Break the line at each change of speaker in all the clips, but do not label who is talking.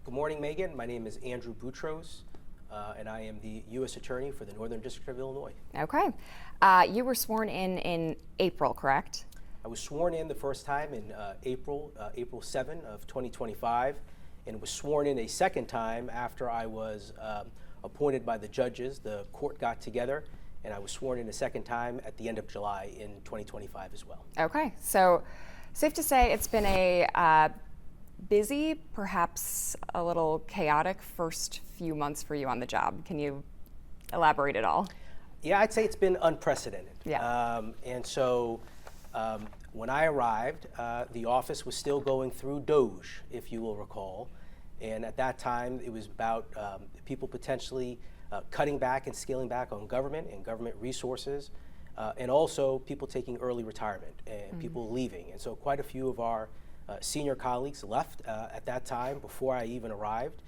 Good morning, Megan. My name is Andrew Boutros, and I am the U.S. Attorney for the Northern District of Illinois.
Okay. You were sworn in April, correct?
I was sworn in the first time in April 7 of 2025, and was sworn in a second time after I was appointed by the judges. The court got together, and I was sworn in a second time at the end of July in 2025 as well.
Okay. So, safe to say it's been a busy, perhaps a little chaotic first few months for you on the job. Can you elaborate at all?
Yeah, I'd say it's been unprecedented.
Yeah.
And so when I arrived, the office was still going through Doge, if you will recall. And at that time, it was about people potentially cutting back and scaling back on government and government resources, and also people taking early retirement and people leaving. And so quite a few of our senior colleagues left at that time before I even arrived,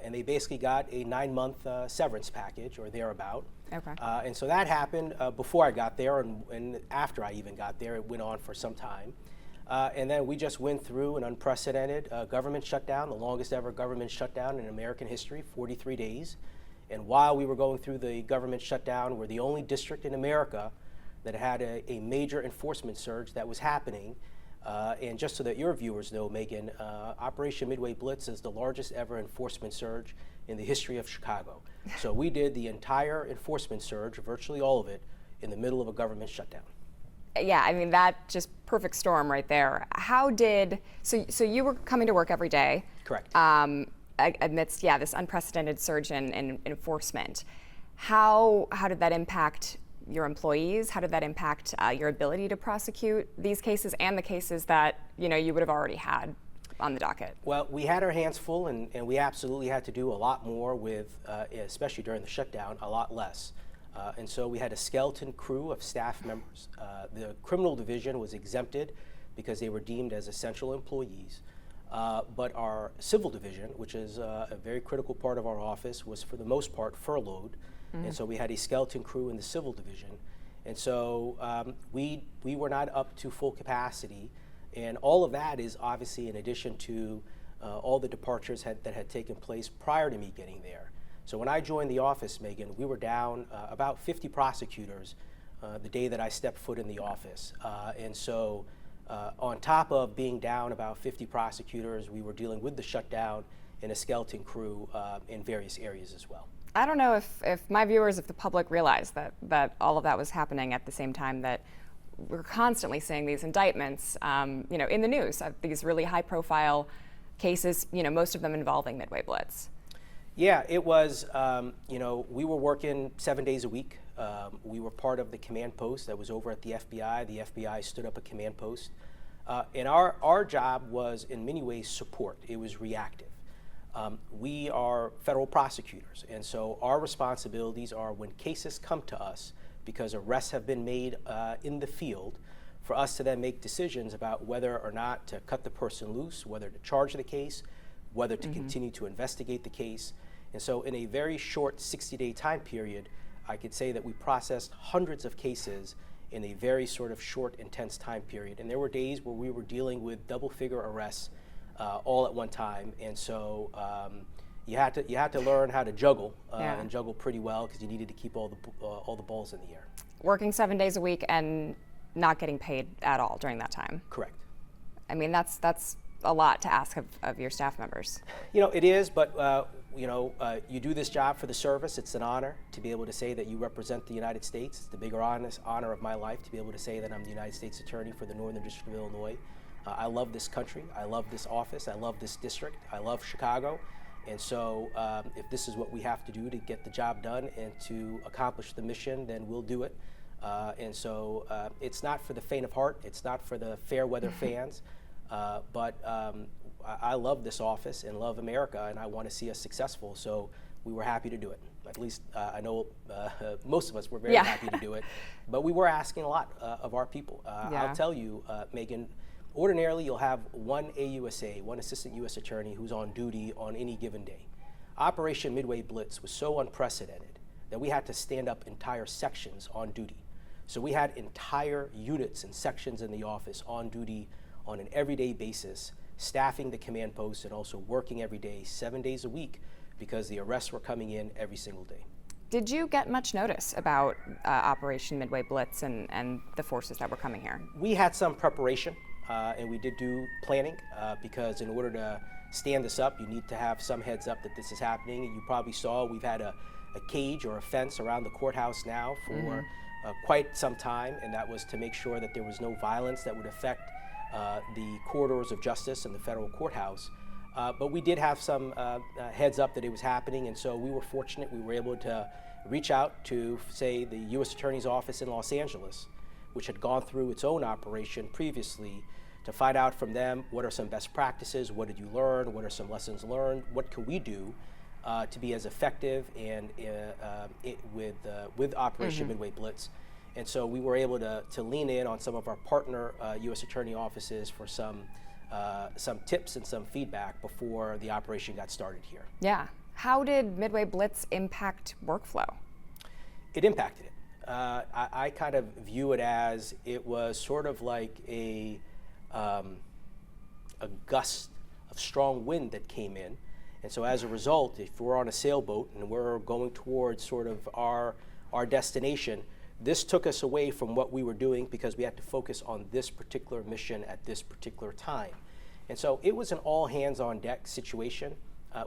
and they basically got a 9-month severance package or thereabout.
Okay.
And so that happened before I got there, and after I even got there, it went on for some time. And then we just went through an unprecedented government shutdown, the longest ever government shutdown in American history, 43 days. And while we were going through the government shutdown, we're the only district in America that had a major enforcement surge that was happening. And just so that your viewers know, Megan, Operation Midway Blitz is the largest ever enforcement surge in the history of Chicago. So we did the entire enforcement surge, virtually all of it, in the middle of a government shutdown.
Yeah, I mean, that just perfect storm right there. So you were coming to work every day.
Correct.
Amidst, this unprecedented surge in enforcement. How did that impact your employees? How did that impact your ability to prosecute these cases and the cases that you would have already had on the docket?
Well, we had our hands full, and we absolutely had to do a lot more with, especially during the shutdown, a lot less. And so we had a skeleton crew of staff members. The criminal division was exempted because they were deemed as essential employees. But our civil division, which is a very critical part of our office, was for the most part furloughed. And so we had a skeleton crew in the civil division. And so we were not up to full capacity. And all of that is obviously in addition to all the departures that had taken place prior to me getting there. So when I joined the office, Megan, we were down about 50 prosecutors the day that I stepped foot in the office. And so on top of being down about 50 prosecutors, we were dealing with the shutdown and a skeleton crew in various areas as well.
I don't know if my viewers, if the public realized that all of that was happening at the same time that we're constantly seeing these indictments, in the news, these really high-profile cases, most of them involving Midway Blitz.
Yeah, it was, we were working 7 days a week. We were part of the command post that was over at the FBI. The FBI stood up a command post. And our job was in many ways support. It was reactive. We are federal prosecutors, and so our responsibilities are when cases come to us because arrests have been made in the field, for us to then make decisions about whether or not to cut the person loose, whether to charge the case, whether to continue to investigate the case. And so in a very short 60-day time period, I could say that we processed hundreds of cases in a very sort of short, intense time period. And there were days where we were dealing with double-figure arrests all at one time. And so you had to learn how to juggle and juggle pretty well because you needed to keep all the balls in the air.
Working 7 days a week and not getting paid at all during that time.
Correct.
I mean, that's a lot to ask of your staff members.
It is, but you do this job for the service. It's an honor to be able to say that you represent the United States. It's the bigger honor of my life to be able to say that I'm the United States Attorney for the Northern District of Illinois. I love this country. I love this office. I love this district. I love Chicago. And so if this is what we have to do to get the job done and to accomplish the mission, then we'll do it. And so it's not for the faint of heart. It's not for the fair weather fans. But I love this office and love America, and I want to see us successful. So we were happy to do it. At least I know most of us were very happy to do it. But we were asking a lot of our people. I'll tell you, Megan, ordinarily you'll have one AUSA, one assistant U.S. attorney who's on duty on any given day. Operation Midway Blitz was so unprecedented that we had to stand up entire sections on duty. So we had entire units and sections in the office on duty on an everyday basis, staffing the command post and also working every day, 7 days a week, because the arrests were coming in every single day.
Did you get much notice about Operation Midway Blitz and the forces that were coming here?
We had some preparation, and we did do planning, because in order to stand this up, you need to have some heads up that this is happening. And you probably saw we've had a cage or a fence around the courthouse now for quite some time, and that was to make sure that there was no violence that would affect the corridors of justice in the federal courthouse. But we did have some heads up that it was happening, and so we were fortunate. We were able to reach out to, say, the U.S. Attorney's Office in Los Angeles, which had gone through its own operation previously, to find out from them what are some best practices, what did you learn, what are some lessons learned, what can we do to be as effective and with Operation Midway Blitz. And so we were able to lean in on some of our partner U.S. Attorney offices for some tips and some feedback before the operation got started here.
Yeah. How did Midway Blitz impact workflow?
It impacted it. I kind of view it as it was sort of like a gust of strong wind that came in. And so as a result, if we're on a sailboat and we're going towards sort of our destination, this took us away from what we were doing because we had to focus on this particular mission at this particular time. And so it was an all hands on deck situation.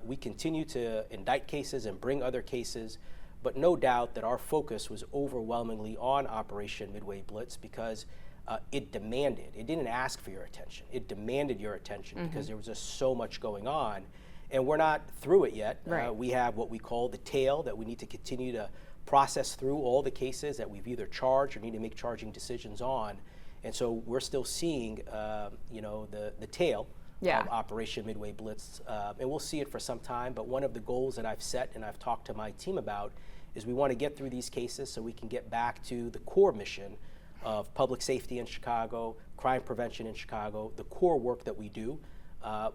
We continue to indict cases and bring other cases, but no doubt that our focus was overwhelmingly on Operation Midway Blitz because it didn't ask for your attention. It demanded your attention because there was just so much going on. And we're not through it yet.
Right.
We have what we call the tail that we need to continue to process through all the cases that we've either charged or need to make charging decisions on. And so we're still seeing, the tail of Operation Midway Blitz, and we'll see it for some time. But one of the goals that I've set and I've talked to my team about is we want to get through these cases so we can get back to the core mission of public safety in Chicago, crime prevention in Chicago, the core work that we do.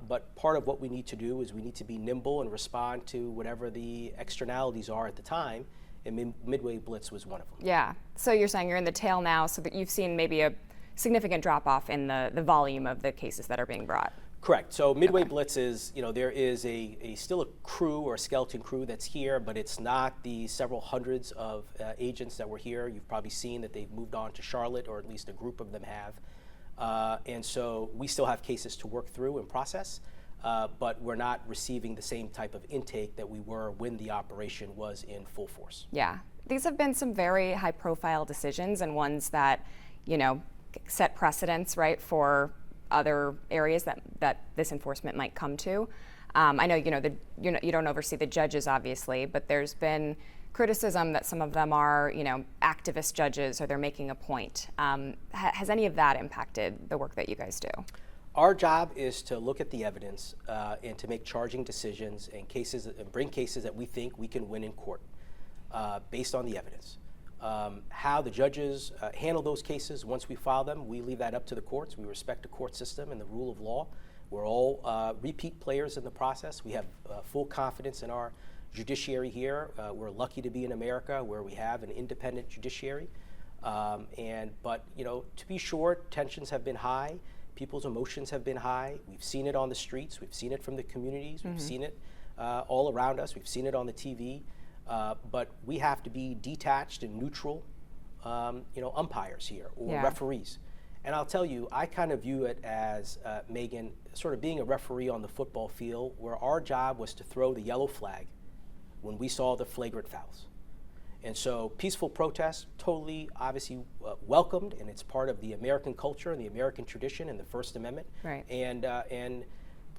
But part of what we need to do is we need to be nimble and respond to whatever the externalities are at the time. And Midway Blitz was one of them.
Yeah. So you're saying you're in the tail now, so that you've seen maybe a significant drop off in the volume of the cases that are being brought.
Correct. So Midway Blitz is, there is still a crew or a skeleton crew that's here, but it's not the several hundreds of agents that were here. You've probably seen that they've moved on to Charlotte, or at least a group of them have. And so we still have cases to work through and process, but we're not receiving the same type of intake that we were when the operation was in full force.
Yeah. These have been some very high profile decisions and ones that, set precedents, right, for other areas that this enforcement might come to. I know, you don't oversee the judges, obviously, but there's been criticism that some of them are, activist judges, or they're making a point. Has any of that impacted the work that you guys do?
Our job is to look at the evidence and to make charging decisions and bring cases that we think we can win in court based on the evidence. How the judges handle those cases once we file them, we leave that up to the courts. We respect the court system and the rule of law. We're all repeat players in the process. We have full confidence in our judiciary here. We're lucky to be in America where we have an independent judiciary. But to be sure, tensions have been high. People's emotions have been high. We've seen it on the streets. We've seen it from the communities. We've seen it all around us. We've seen it on the TV. But we have to be detached and neutral, umpires here or referees. And I'll tell you, I kind of view it as, Megan, sort of being a referee on the football field, where our job was to throw the yellow flag when we saw the flagrant fouls. And so peaceful protest, totally, obviously welcomed, and it's part of the American culture and the American tradition and the First Amendment.
Right.
And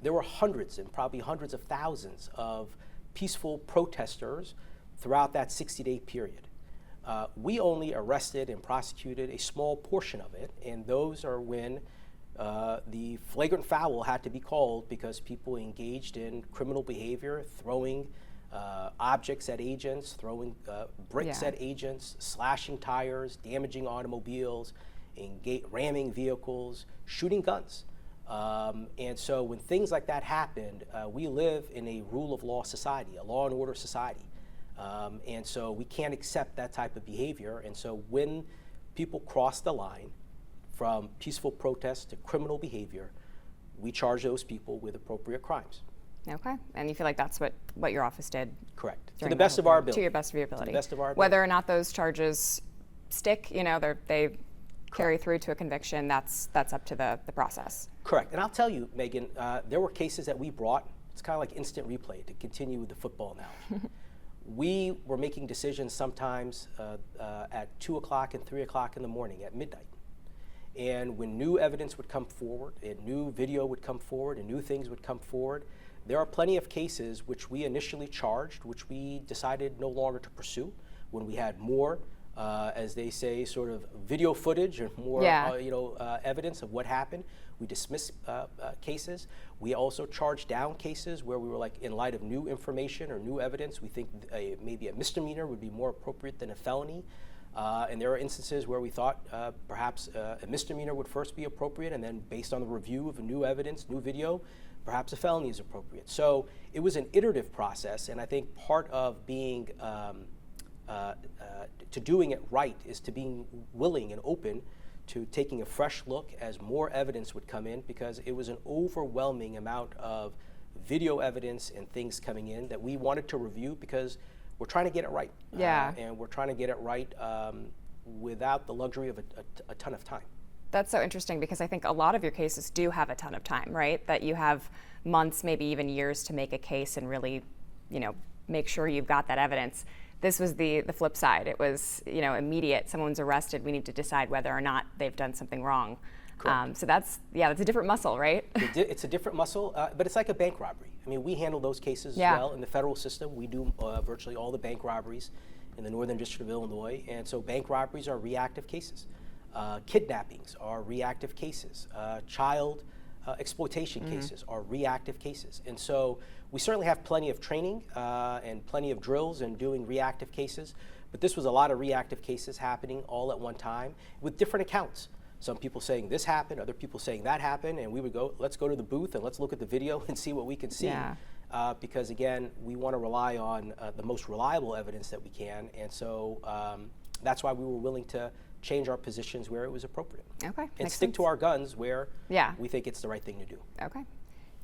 there were hundreds and probably hundreds of thousands of peaceful protesters throughout that 60-day period. We only arrested and prosecuted a small portion of it, and those are when the flagrant foul had to be called because people engaged in criminal behavior, throwing objects at agents, throwing bricks at agents, slashing tires, damaging automobiles, ramming vehicles, shooting guns. And so when things like that happened, we live in a rule of law society, a law and order society. And so we can't accept that type of behavior. And so when people cross the line from peaceful protest to criminal behavior, we charge those people with appropriate crimes.
Okay, and you feel like that's what your office did?
Correct. To
during
the
that
best
whole
of our
period?
ability.
To your best of your ability.
To the best of our ability.
Whether or not those charges stick, they carry through to a conviction, that's up to the process.
Correct. And I'll tell you, Megan, there were cases that we brought. It's kind of like instant replay, to continue with the football analogy. We were making decisions sometimes at 2 o'clock and 3 o'clock in the morning, at midnight. And when new evidence would come forward, and new video would come forward, and new things would come forward, there are plenty of cases which we initially charged, which we decided no longer to pursue when we had more, as they say, sort of video footage and more, evidence of what happened. We dismissed cases. We also charged down cases where we were like, in light of new information or new evidence, we think maybe a misdemeanor would be more appropriate than a felony. And there are instances where we thought perhaps a misdemeanor would first be appropriate, and then based on the review of new evidence, new video, perhaps a felony is appropriate. So it was an iterative process, and I think part of being to doing it right is to being willing and open to taking a fresh look as more evidence would come in, because it was an overwhelming amount of video evidence and things coming in that we wanted to review, because we're trying to get it right.
Yeah.
And we're trying to get it right without the luxury of a ton of time.
That's so interesting, because I think a lot of your cases do have a ton of time, right? That you have months, maybe even years to make a case and really, make sure you've got that evidence. This was the flip side. It was, immediate. Someone's arrested. We need to decide whether or not they've done something wrong. So that's a different muscle, right?
It's a different muscle, but it's like a bank robbery. I mean, we handle those cases as well in the federal system. We do virtually all the bank robberies in the Northern District of Illinois, and so bank robberies are reactive cases. Kidnappings are reactive cases. Child exploitation cases are reactive cases. And so we certainly have plenty of training and plenty of drills in doing reactive cases, but this was a lot of reactive cases happening all at one time with different accounts. Some people saying this happened, other people saying that happened, and we would go, let's go to the booth and let's look at the video and see what we can see.
Yeah.
Because again, we want to rely on the most reliable evidence that we can, and so that's why we were willing to change our positions where it was appropriate.
Okay.
And stick to our guns where we think it's the right thing to do.
Okay.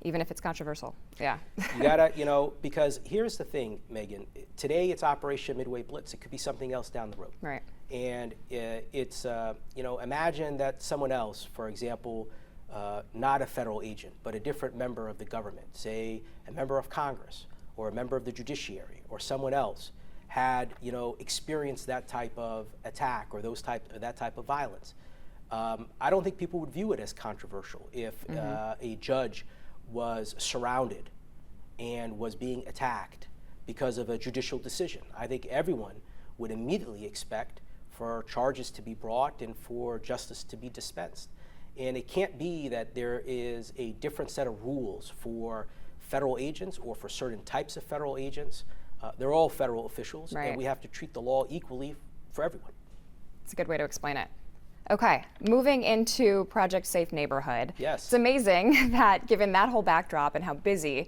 Even if it's controversial. Yeah.
You gotta, because here's the thing, Megan. Today it's Operation Midway Blitz. It could be something else down the road.
Right.
And it's, imagine that someone else, for example, not a federal agent, but a different member of the government, say a member of Congress or a member of the judiciary or someone else, had experienced that type of attack or that type of violence. I don't think people would view it as controversial if a judge was surrounded and was being attacked because of a judicial decision. I think everyone would immediately expect for charges to be brought and for justice to be dispensed. And it can't be that there is a different set of rules for federal agents or for certain types of federal agents. They're all federal officials, and we have to treat the law equally for everyone.
It's a good way to explain it. Okay, moving into Project Safe Neighborhood.
Yes.
It's amazing that, given that whole backdrop and how busy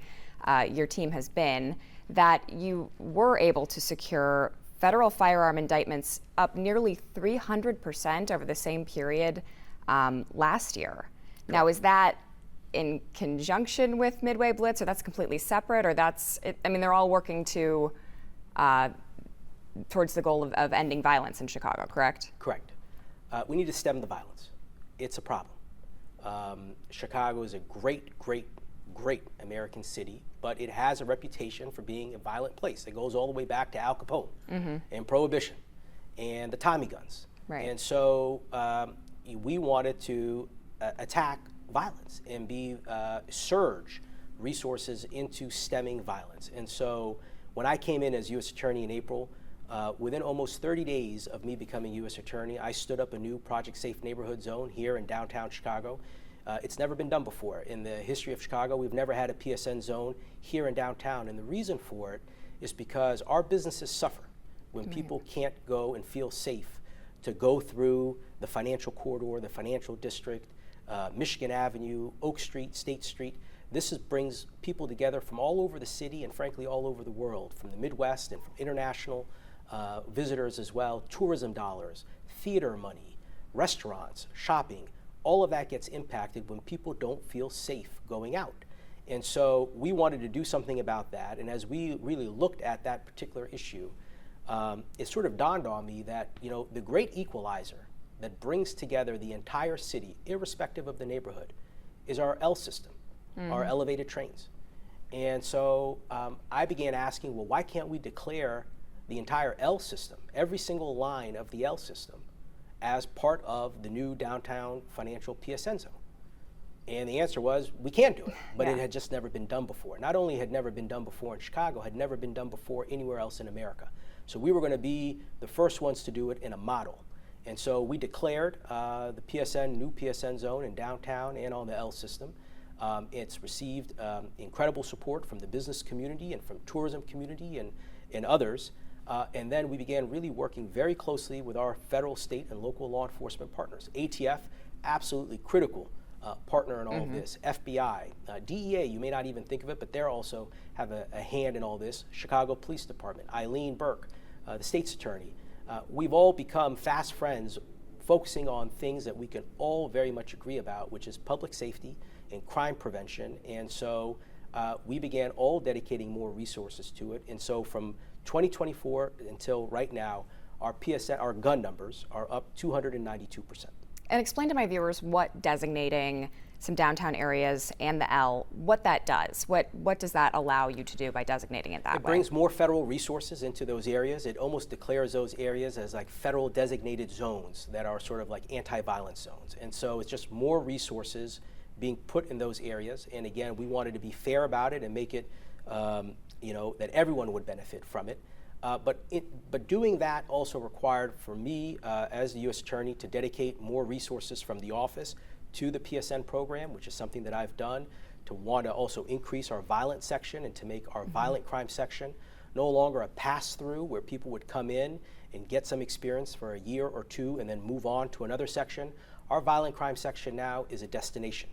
your team has been, that you were able to secure federal firearm indictments up nearly 300% over the same period last year. Now, is that in conjunction with Midway Blitz, or that's completely separate, or they're all working to towards the goal of ending violence in Chicago, correct?
Correct. We need to stem the violence. It's a problem. Chicago is a great American city, but it has a reputation for being a violent place. It goes all the way back to Al Capone and Prohibition and the Tommy guns.
Right.
And so we wanted to attack violence and surge resources into stemming violence. And so when I came in as U.S. Attorney in April, within almost 30 days of me becoming U.S. Attorney, I stood up a new Project Safe Neighborhood Zone here in downtown Chicago. It's never been done before. In the history of Chicago, we've never had a PSN zone here in downtown. And the reason for it is because our businesses suffer when people can't go and feel safe to go through the financial corridor, the financial district, Michigan Avenue, Oak Street, State Street. This brings people together from all over the city and frankly all over the world, from the Midwest and from international visitors as well, tourism dollars, theater money, restaurants, shopping, all of that gets impacted when people don't feel safe going out. And so we wanted to do something about that. And as we really looked at that particular issue, it sort of dawned on me that, the great equalizer that brings together the entire city, irrespective of the neighborhood, is our L system, our elevated trains. And so I began asking, well, why can't we declare the entire L system, every single line of the L system, as part of the new downtown financial PSN zone? And the answer was, we can do it, but it had just never been done before. Not only had never been done before in Chicago, had never been done before anywhere else in America. So we were going to be the first ones to do it in a model. And so we declared the new PSN zone in downtown and on the L system. It's received incredible support from the business community and from tourism community and others. And then we began really working very closely with our federal, state, and local law enforcement partners. ATF, absolutely critical partner in all of this. FBI, DEA, you may not even think of it, but they're also have a hand in all this. Chicago Police Department, Eileen Burke, the state's attorney. We've all become fast friends focusing on things that we can all very much agree about, which is public safety and crime prevention. And so we began all dedicating more resources to it. And so from 2024 until right now, our gun numbers are up 292%.
And explain to my viewers what designating some downtown areas and the L, what that does. What does that allow you to do by designating it that way?
It brings more federal resources into those areas. It almost declares those areas as like federal designated zones that are sort of like anti-violence zones. And so it's just more resources being put in those areas. And again, we wanted to be fair about it and make it, that everyone would benefit from it. But doing that also required for me as the U.S. Attorney to dedicate more resources from the office to the PSN program, which is something that I've done, to want to also increase our violent section and to make our violent crime section no longer a pass-through where people would come in and get some experience for a year or two and then move on to another section. Our violent crime section now is a destination.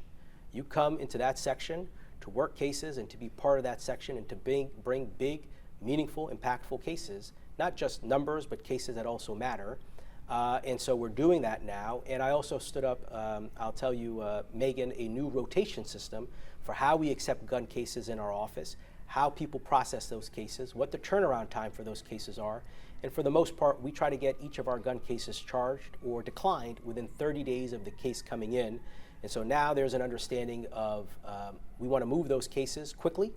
You come into that section to work cases and to be part of that section and to bring big, meaningful, impactful cases, not just numbers, but cases that also matter. And so we're doing that now. And I also stood up, I'll tell you, Megan, a new rotation system for how we accept gun cases in our office, how people process those cases, what the turnaround time for those cases are. And for the most part, we try to get each of our gun cases charged or declined within 30 days of the case coming in. And so now there's an understanding of we want to move those cases quickly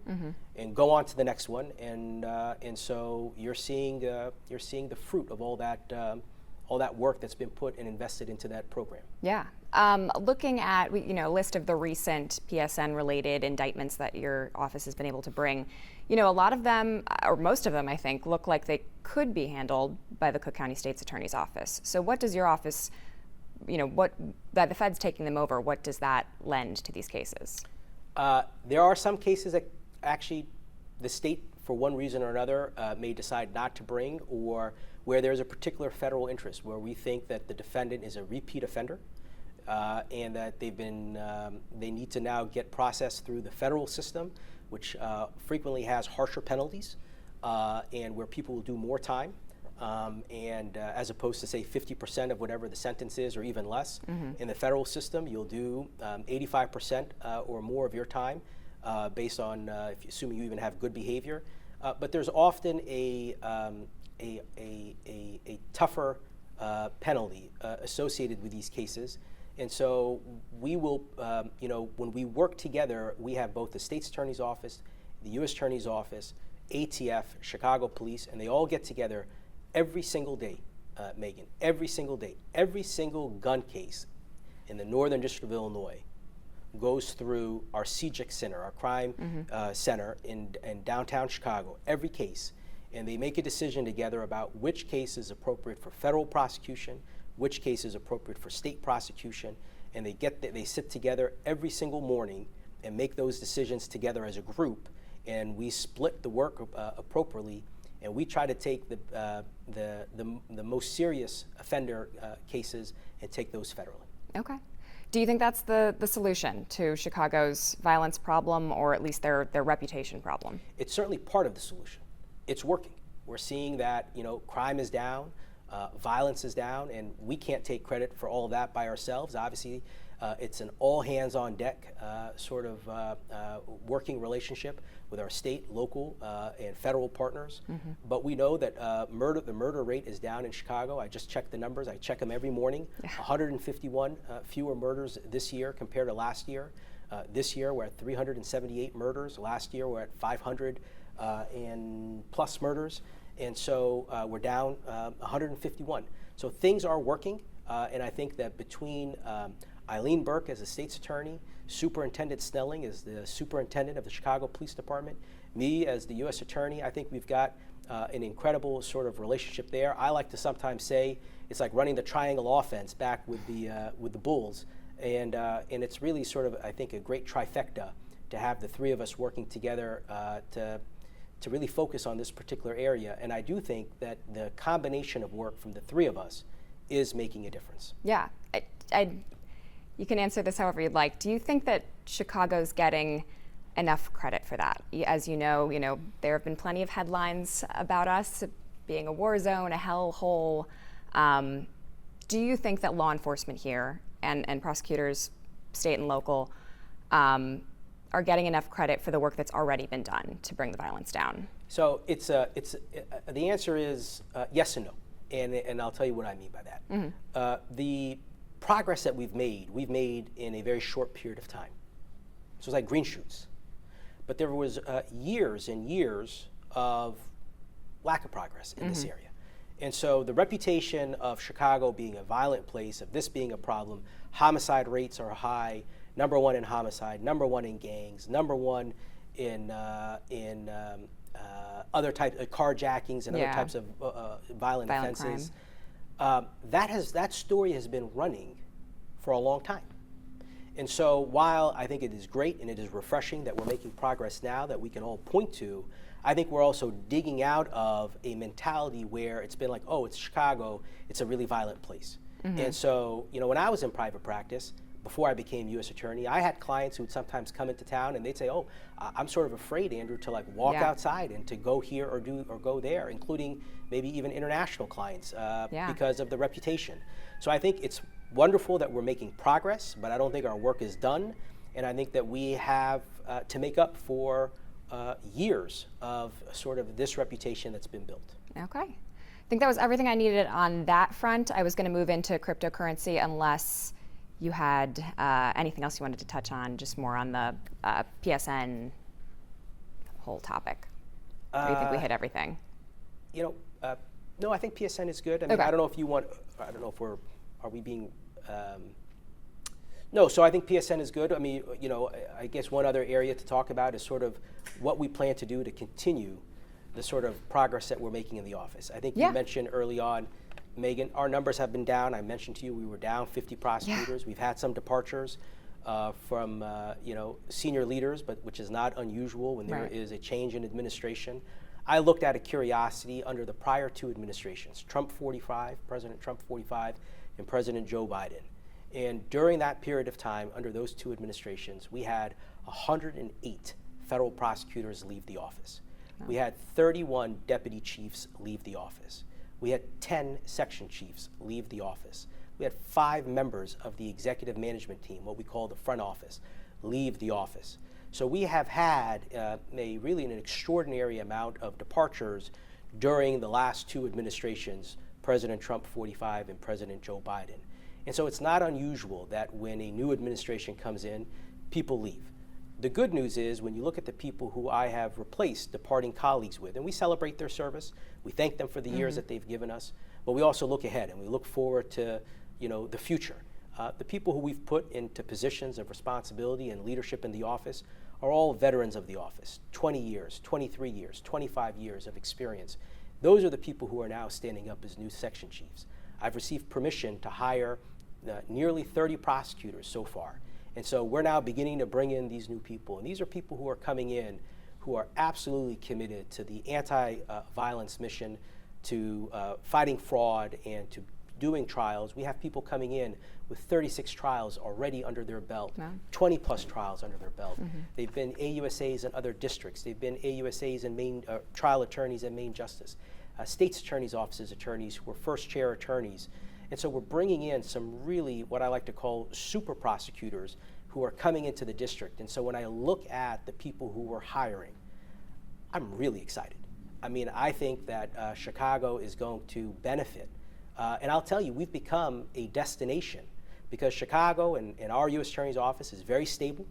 and go on to the next one. And so you're seeing the fruit of all that work that's been put and invested into that program.
Yeah. Looking at a list of the recent PSN-related indictments that your office has been able to bring, a lot of them, or most of them, I think, look like they could be handled by the Cook County State's Attorney's Office. So what does your office, by the feds taking them over, what does that lend to these cases?
There are some cases that actually the state, for one reason or another, may decide not to bring, or where there's a particular federal interest, where we think that the defendant is a repeat offender, and that they need to now get processed through the federal system, which frequently has harsher penalties, and where people will do more time. As opposed to say 50% of whatever the sentence is or even less. In the federal system, you'll do 85% or more of your time based on assuming you even have good behavior. But there's often a tougher penalty associated with these cases. And so we will, when we work together, we have both the State's Attorney's Office, the U.S. Attorney's Office, ATF, Chicago Police, and they all get together every single day, Megan, every single day. Every single gun case in the Northern District of Illinois goes through our CJIC Center, our crime center in downtown Chicago, every case. And they make a decision together about which case is appropriate for federal prosecution, which case is appropriate for state prosecution, and they sit together every single morning and make those decisions together as a group, and we split the work appropriately. And we try to take the most serious offender cases and take those federally. Okay.
Do you think that's the solution to Chicago's violence problem, or at least their reputation problem?
It's certainly part of the solution. It's working. We're seeing that crime is down, violence is down, and we can't take credit for all of that by ourselves. Obviously, It's an all hands on deck sort of working relationship with our state, local, and federal partners. But we know that the murder rate is down in Chicago. I just checked the numbers. I check them every morning. 151 fewer murders this year compared to last year. This year we're at 378 murders. Last year we're at 500 and plus murders. And so we're down 151. So things are working. And I think that between Eileen Burke as the state's attorney, Superintendent Snelling as the superintendent of the Chicago Police Department, me as the U.S. attorney, I think we've got an incredible sort of relationship there. I like to sometimes say it's like running the triangle offense back with the Bulls, and it's really sort of, I think, a great trifecta to have the three of us working together to really focus on this particular area. And I do think that the combination of work from the three of us is making a difference.
Yeah, you can answer this however you'd like. Do you think that Chicago's getting enough credit for that? As you know, there have been plenty of headlines about us being a war zone, a hellhole. Do you think that law enforcement here and prosecutors, state and local, are getting enough credit for the work that's already been done to bring the violence down?
So the answer is yes and no. And I'll tell you what I mean by that. The progress that we've made in a very short period of time. So it's like green shoots. But there was years and years of lack of progress in this area. And so the reputation of Chicago being a violent place, of this being a problem, homicide rates are high, #1 in homicide, #1 in gangs, #1 in other types of carjackings and other types of violent offenses. That story has been running for a long time. And so while I think it is great and it is refreshing that we're making progress now that we can all point to, I think we're also digging out of a mentality where it's been like, oh, it's Chicago, it's a really violent place. And so, when I was in private practice, before I became U.S. attorney, I had clients who would sometimes come into town and they'd say, oh, I'm sort of afraid, Andrew, to like walk outside and to go here or go there, including maybe even international clients because of the reputation. So I think it's wonderful that we're making progress, but I don't think our work is done. And I think that we have to make up for years of sort of this reputation that's been built.
Okay. I think that was everything I needed on that front. I was going to move into cryptocurrency unless you had anything else you wanted to touch on, just more on the PSN whole topic. Or do you think we hit everything?
No, I think PSN is good. I mean, I don't know if you want, I don't know if are we being, no, so I think PSN is good. I mean, I guess one other area to talk about is sort of what we plan to do to continue the sort of progress that we're making in the office. I think you mentioned early on, Megan, our numbers have been down. I mentioned to you we were down 50 prosecutors. We've had some departures from senior leaders, but which is not unusual when there is a change in administration. I looked at a curiosity under the prior two administrations, President Trump 45, and President Joe Biden. And during that period of time, under those two administrations, we had 108 federal prosecutors leave the office. We had 31 deputy chiefs leave the office. We had 10 section chiefs leave the office. We had 5 members of the executive management team, what we call the front office, leave the office. So we have had really an extraordinary amount of departures during the last two administrations, President Trump 45 and President Joe Biden. And so it's not unusual that when a new administration comes in, people leave. The good news is when you look at the people who I have replaced departing colleagues with, and we celebrate their service, we thank them for the years that they've given us, but we also look ahead and we look forward to the future. The people who we've put into positions of responsibility and leadership in the office are all veterans of the office, 20 years, 23 years, 25 years of experience. Those are the people who are now standing up as new section chiefs. I've received permission to hire nearly 30 prosecutors so far. And so we're now beginning to bring in these new people. And these are people who are coming in who are absolutely committed to the anti-violence mission, to fighting fraud, and to doing trials. We have people coming in with 36 trials already under their belt, 20 plus trials under their belt. They've been AUSAs in other districts. They've been AUSAs and main trial attorneys and main justice, state's attorneys' offices attorneys who were first chair attorneys. And so we're bringing in some really, what I like to call super prosecutors who are coming into the district. And so when I look at the people who we're hiring, I'm really excited. I mean, I think that Chicago is going to benefit. And I'll tell you, we've become a destination because Chicago and our U.S. Attorney's Office is very stable.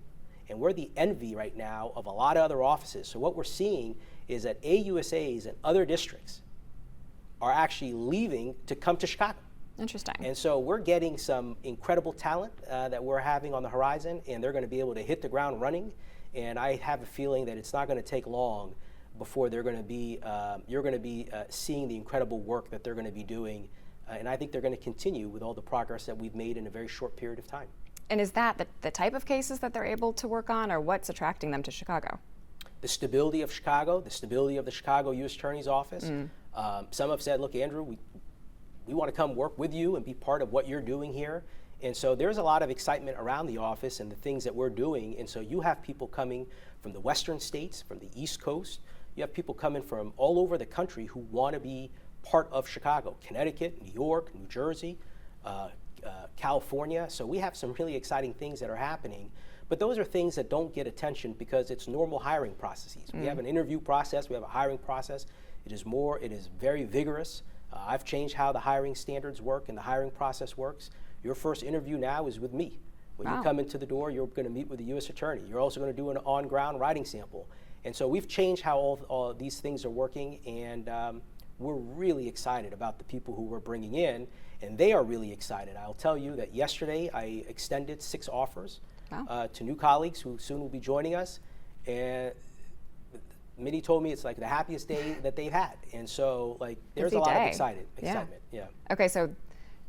And we're the envy right now of a lot of other offices. So what we're seeing is that AUSAs and other districts are actually leaving to come to Chicago.
Interesting.
And so we're getting some incredible talent that we're having on the horizon, and they're going to be able to hit the ground running. And I have a feeling that it's not going to take long before they're going to be, you're going to be seeing the incredible work that they're going to be doing. And I think they're going to continue with all the progress that we've made in a very short period of time.
And is that the type of cases that they're able to work on, or what's attracting them to Chicago?
The stability of Chicago, the stability of the Chicago U.S. Attorney's Office. Some have said, look, Andrew, we want to come work with you and be part of what you're doing here. And so there's a lot of excitement around the office and the things that we're doing. And so you have people coming from the western states, from the East Coast. You have people coming from all over the country who want to be part of Chicago, Connecticut, New York, New Jersey, California. So we have some really exciting things that are happening. But those are things that don't get attention because it's normal hiring processes. We have an interview process, we have a hiring process. It is very vigorous. I've changed how the hiring standards work and the hiring process works. Your first interview now is with me. When you come into the door, you're going to meet with the U.S. Attorney. You're also going to do an on-ground writing sample. And so we've changed how all these things are working, and we're really excited about the people who we're bringing in, and they are really excited. I'll tell you that yesterday I extended 6 offers to new colleagues who soon will be joining us, and Mitty told me it's like the happiest day that they've had. And so like there's
Busy
a lot
day.
of excitement. Yeah.
Okay, so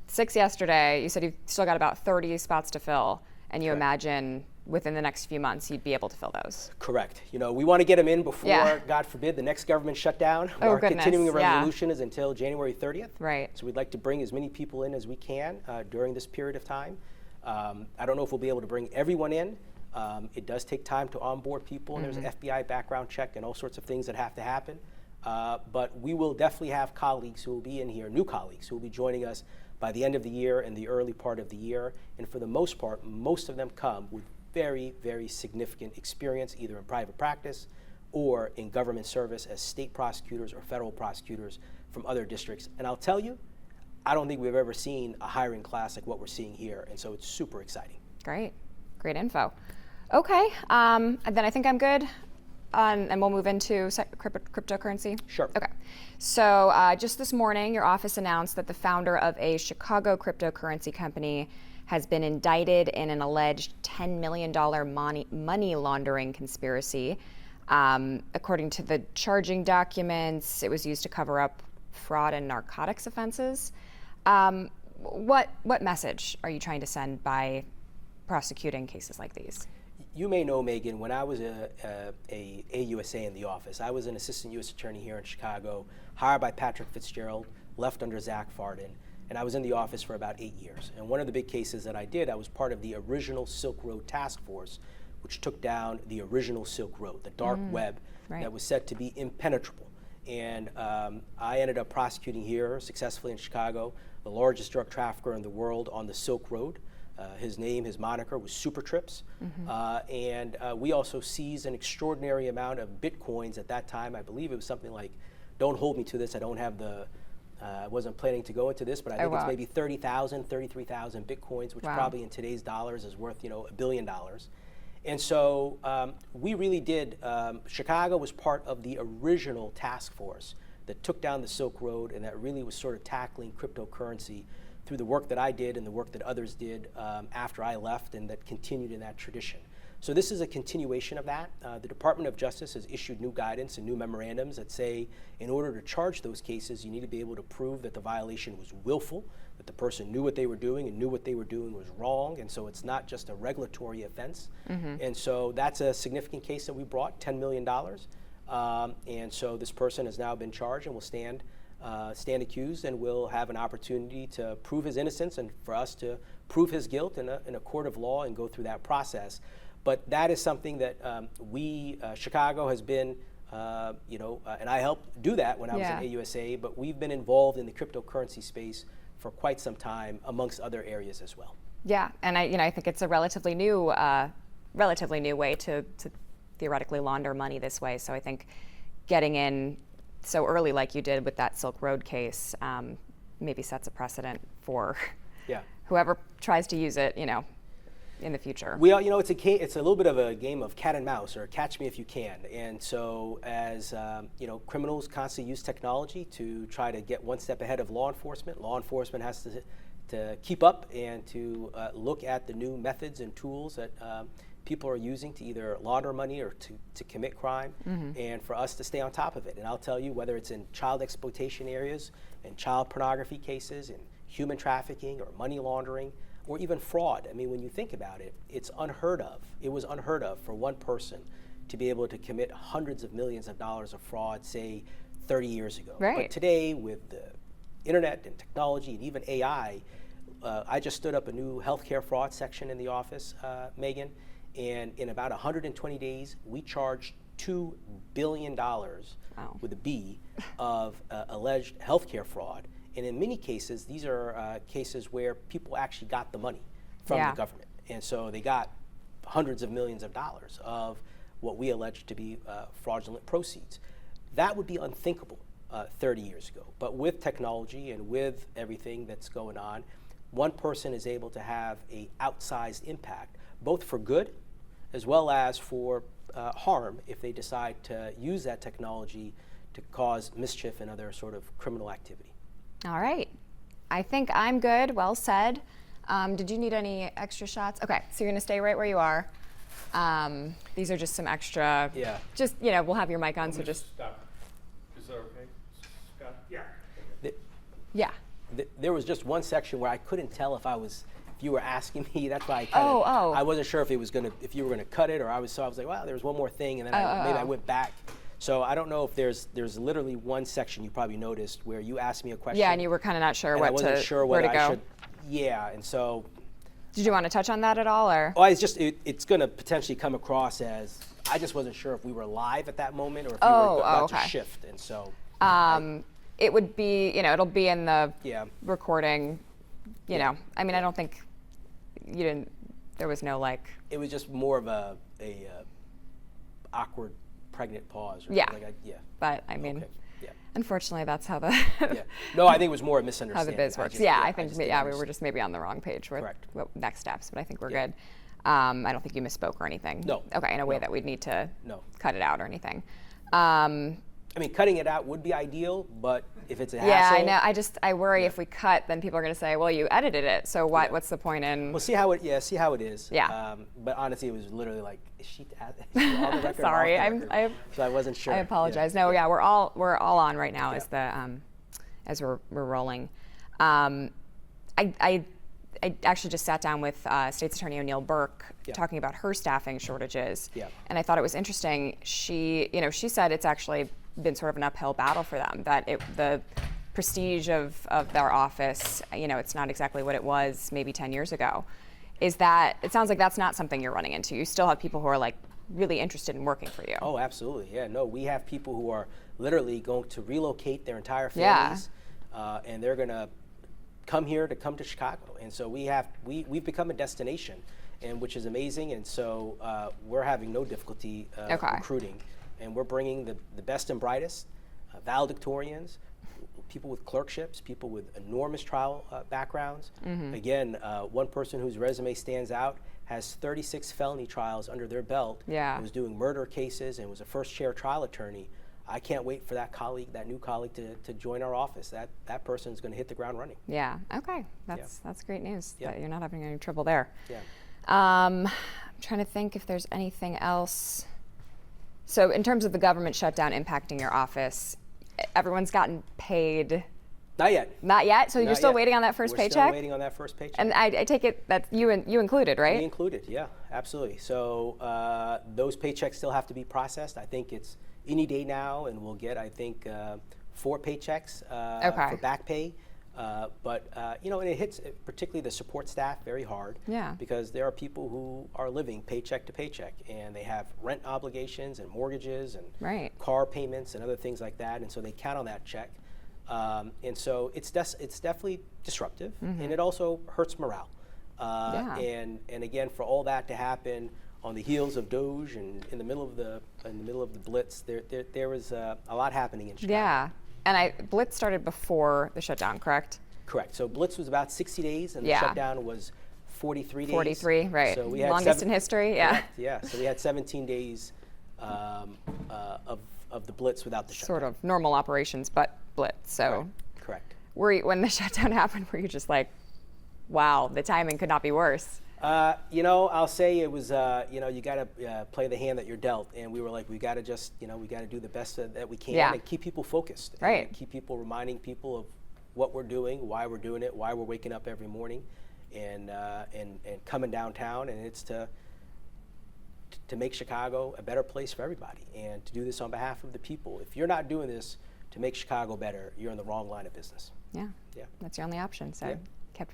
6 yesterday. You said you've still got about 30 spots to fill, and you imagine within the next few months you'd be able to fill those.
Correct. You know, we want to get them in before,
Yeah.
God forbid, the next government shutdown.
Oh,
Our
goodness,
continuing
yeah.
resolution is until January 30th.
Right.
So we'd like to bring as many people in as we can during this period of time. I don't know if we'll be able to bring everyone in. It does take time to onboard people, and there's an FBI background check and all sorts of things that have to happen. But we will definitely have colleagues who will be in here, new colleagues who will be joining us by the end of the year and the early part of the year. And for the most part, most of them come with very, very significant experience, either in private practice or in government service as state prosecutors or federal prosecutors from other districts. And I'll tell you, I don't think we've ever seen a hiring class like what we're seeing here. And so it's super exciting.
Great info. Okay, and then I think I'm good. And we'll move into cryptocurrency.
Sure.
Okay. So just this morning, your office announced that the founder of a Chicago cryptocurrency company has been indicted in an alleged $10 million money laundering conspiracy. According to the charging documents, it was used to cover up fraud and narcotics offenses. What message are you trying to send by prosecuting cases like these?
You may know, Megan, when I was a AUSA in the office, I was an assistant U.S. attorney here in Chicago, hired by Patrick Fitzgerald, left under Zach Farden, and I was in the office for about 8 years. And one of the big cases that I did, I was part of the original Silk Road Task Force, which took down the original Silk Road, the dark web that was said to be impenetrable. And I ended up prosecuting here successfully in Chicago, the largest drug trafficker in the world on the Silk Road. His moniker was Super Trips. And we also seized an extraordinary amount of Bitcoins at that time. I believe it was something like, don't hold me to this, I don't have the, I wasn't planning to go into this, but I think it's maybe 30,000, 33,000 Bitcoins, which probably in today's dollars is worth, $1 billion. And so we really did, Chicago was part of the original task force that took down the Silk Road and that really was sort of tackling cryptocurrency through the work that I did and the work that others did after I left and that continued in that tradition. So this is a continuation of that. The Department of Justice has issued new guidance and new memorandums that say in order to charge those cases, you need to be able to prove that the violation was willful, that the person knew what they were doing and knew what they were doing was wrong, and so it's not just a regulatory offense. And so that's a significant case that we brought, $10 million. And so this person has now been charged and will stand accused and will have an opportunity to prove his innocence and for us to prove his guilt in a court of law and go through that process. But that is something that Chicago has been, and I helped do that when I was at AUSA, but we've been involved in the cryptocurrency space for quite some time, amongst other areas as well.
Yeah, and I think it's a relatively new way to theoretically launder money this way. So I think getting in so early, like you did with that Silk Road case, maybe sets a precedent for whoever tries to use it, in the future.
It's a little bit of a game of cat and mouse, or catch me if you can. And so as criminals constantly use technology to try to get one step ahead of law enforcement has to keep up and to look at the new methods and tools that people are using to either launder money or to commit crime, and for us to stay on top of it. And I'll tell you, whether it's in child exploitation areas, and child pornography cases, and human trafficking, or money laundering, or even fraud. I mean, when you think about it, it's unheard of. It was unheard of for one person to be able to commit hundreds of millions of dollars of fraud, say, 30 years ago.
Right.
But today, with the internet and technology and even AI, I just stood up a new healthcare fraud section in the office, Megan, and in about 120 days, we charged $2 billion with a B of alleged healthcare fraud. And in many cases, these are cases where people actually got the money from the government. And so they got hundreds of millions of dollars of what we allege to be fraudulent proceeds. That would be unthinkable 30 years ago. But with technology and with everything that's going on, one person is able to have an outsized impact, both for good as well as for harm, if they decide to use that technology to cause mischief and other sort of criminal activity.
All right. I think I'm good. Well said. Did you need any extra shots? Okay, so you're going to stay right where you are. These are just some extra.
Yeah.
Just, we'll have your mic on, so just.
Stop. Is that okay? Scott? Yeah.
Yeah.
There was just one section where I couldn't tell if you were asking me. That's why I wasn't sure if you were gonna cut it, or I was like, wow, there was one more thing, and then I went back. So I don't know if there's literally one section you probably noticed where you asked me a question.
Yeah, and you were kind of not sure
where to go. And so.
Did you want to touch on that at all, or?
Oh, it's going to potentially come across as, I just wasn't sure if we were live at that moment or if we were about to shift, and so.
It would be, it'll be in the recording, I mean, I don't think there was no
It was just more of a awkward pregnant pause. Or
But I mean, unfortunately, that's how the
No, I think it was more a misunderstanding.
How the biz works. I think we were just maybe on the wrong page with what next steps, but I think we're good. I don't think you misspoke or anything.
No.
Okay, in a way that we'd need to cut it out or anything.
I mean, cutting it out would be ideal, but if it's a hassle.
Yeah, I know. I worry if we cut, then people are going to say, well, you edited it, so what's the point in?
We'll see how it is.
Yeah.
But honestly, it was literally like, is she on the record?
Sorry,
so I wasn't sure.
I apologize. Yeah. No, we're all on right now as we're rolling. I actually just sat down with State's Attorney O'Neill Burke talking about her staffing shortages, and I thought it was interesting. She said it's actually been sort of an uphill battle for them, that the prestige of their office, it's not exactly what it was maybe 10 years ago. It sounds like that's not something you're running into. You still have people who are really interested in working for you.
Oh, absolutely. Yeah, no, we have people who are literally going to relocate their entire families, and they're going to come to Chicago. And so we've become a destination, and which is amazing. And so we're having no difficulty recruiting. And we're bringing the best and brightest, valedictorians, people with clerkships, people with enormous trial backgrounds. Again, one person whose resume stands out has 36 felony trials under their belt. Was doing murder cases and was a first-chair trial attorney. I can't wait for that new colleague to join our office. That person is going to hit the ground running.
Yeah. Okay. That's great news. That you're not having any trouble there.
Yeah.
I'm trying to think if there's anything else. So in terms of the government shutdown impacting your office, everyone's gotten paid.
Not yet.
Not yet? So you're still waiting on that first paycheck?
We're still waiting on that first paycheck.
And I take it that you included, right?
We included, yeah, absolutely. So those paychecks still have to be processed. I think it's any day now, and we'll get, I think, 4 paychecks for back pay. And it hits particularly the support staff very hard, because there are people who are living paycheck to paycheck, and they have rent obligations and mortgages and car payments and other things like that, and so they count on that check. And so it's definitely disruptive, and it also hurts morale. And again, for all that to happen on the heels of Doge and in the middle of the Blitz, there was a lot happening in Chicago.
Yeah, and Blitz started before the shutdown, correct?
Correct. So Blitz was about 60 days, and the shutdown was 43 days.
43, right.
So we had
longest in history, yeah.
Correct, yeah. So we had 17 days of the Blitz without the shutdown.
Sort of normal operations, but Blitz. So
correct.
When the shutdown happened, were you just like, wow, the timing could not be worse?
You know, I'll say it was, you know, you got to play the hand that you're dealt. And we were like, we got to just, you know, we got to do the best that we can and keep people focused.
Right.
And keep people reminding people of what we're doing, why we're doing it, why we're waking up every morning and coming downtown. And it's to make Chicago a better place for everybody and to do this on behalf of the people. If you're not doing this to make Chicago better, you're in the wrong line of business.
Yeah.
Yeah.
That's your only option. So kept